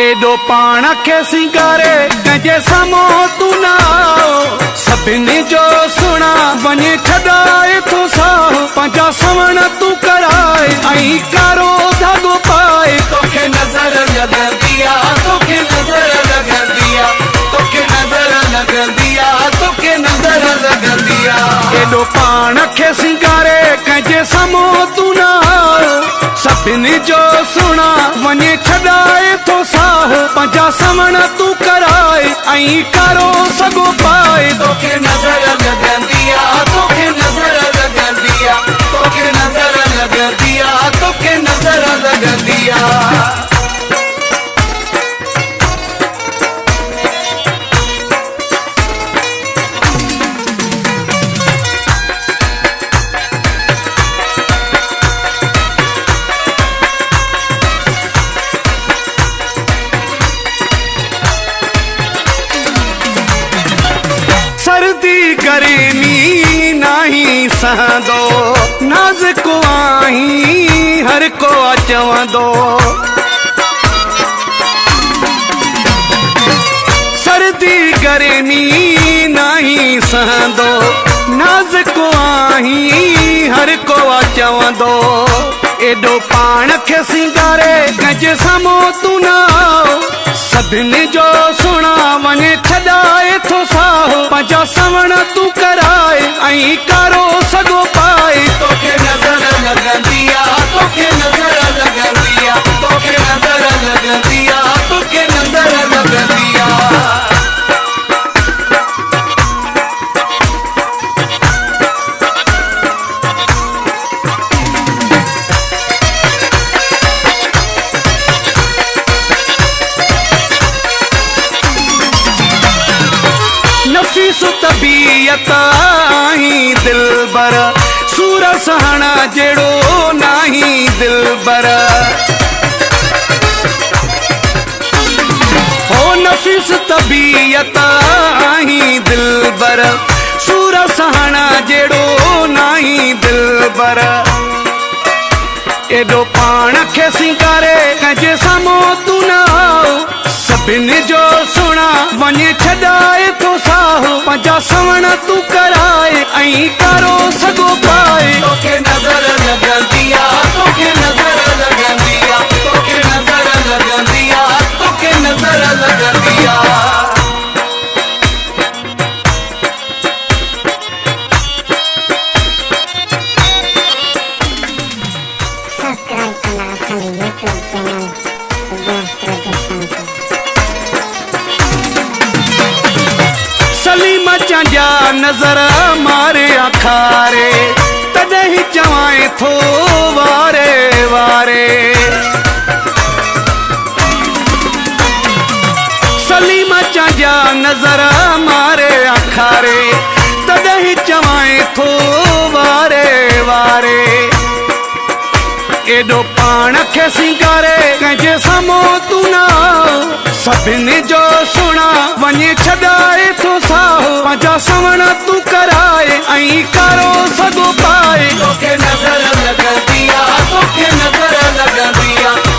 एडो पाण खे सिंगारे कंहिंजे साम्हूं तू ना सभिनी जो सुणा वञे छॾाए थो साहु पंहिंजा सवण तू कराए ऐं कारो धागो पाए तोखे नज़र लॻंदी आहे तोखे नज़र लॻंदी आहे तोखे नज़र लॻंदी आहे तोखे नज़र लॻंदी आहे एडो पाण खे सिंगारे कंहिंजे साम्हूं तू ना सभिनी जो सुणा वञे छॾाए थो साहु पंहिंजा सवण तू कराए ऐं कारो सॻो पाए तोखे नज़र लॻंदी आहे तोखे नज़र लॻंदी आहे तोखे नज़र लॻंदी आहे तोखे नज़र लॻंदी आहे सर्दी गर्मी नहीं सहंदो नाज़ुक आहीं हर को चवंदो सर्दी गर्मी नहीं सहंदो नाज़ुक आहीं हर को चवंदो एडो पाण खे सिंगारे कंहिंजे साम्हूं तू ना सभिनी जो सुणा वञे छॾाए थो साहु पंहिंजा सवण तू कराए ऐं कारो सॻो पाए तोखे नज़र लॻंदी आहे तोखे नज़र लॻंदी आहे तोखे नज़र लॻंदी आहे तोखे नज़र लॻंदी आहे नफ़ीस तबीयत आहीं दिलबर सूर सहणा जहिड़ो नाही दिलबर हो नफ़ीस तबीयत आहीं दिलबर सूर सहणा जहिड़ो नाही दिलबर एडो पाण खे सिंगारे कंहिंजे साम्हूं तू ना सभिनी जो सुणा वञे छॾाए थो साहु पंहिंजा सवण तू कराए ऐं कारो सॻो पाए तोखे नज़र लॻंदी आहे तोखे नज़र लॻंदी आहे तोखे नज़र लॻंदी आहे तोखे नज़र लॻंदी आहे Subscribe to our YouTube channel, Vyas Production. Salim चांजा नज़र मारे आखारे तॾहिं चवां थो वारे वारे सलीम चांजा नज़र मारे आखारे तॾहिं चवां थो वारे वारे एडो पाण खे सिंगारे कंहिंजे साम्हूं तू ना सभिनी जो सुणा वञे छॾाए थो साहु पंहिंजा सवण तू कराए ऐं कारो सॻो पाए तोखे नज़र लॻंदी आहे तोखे नज़र लॻंदी आहे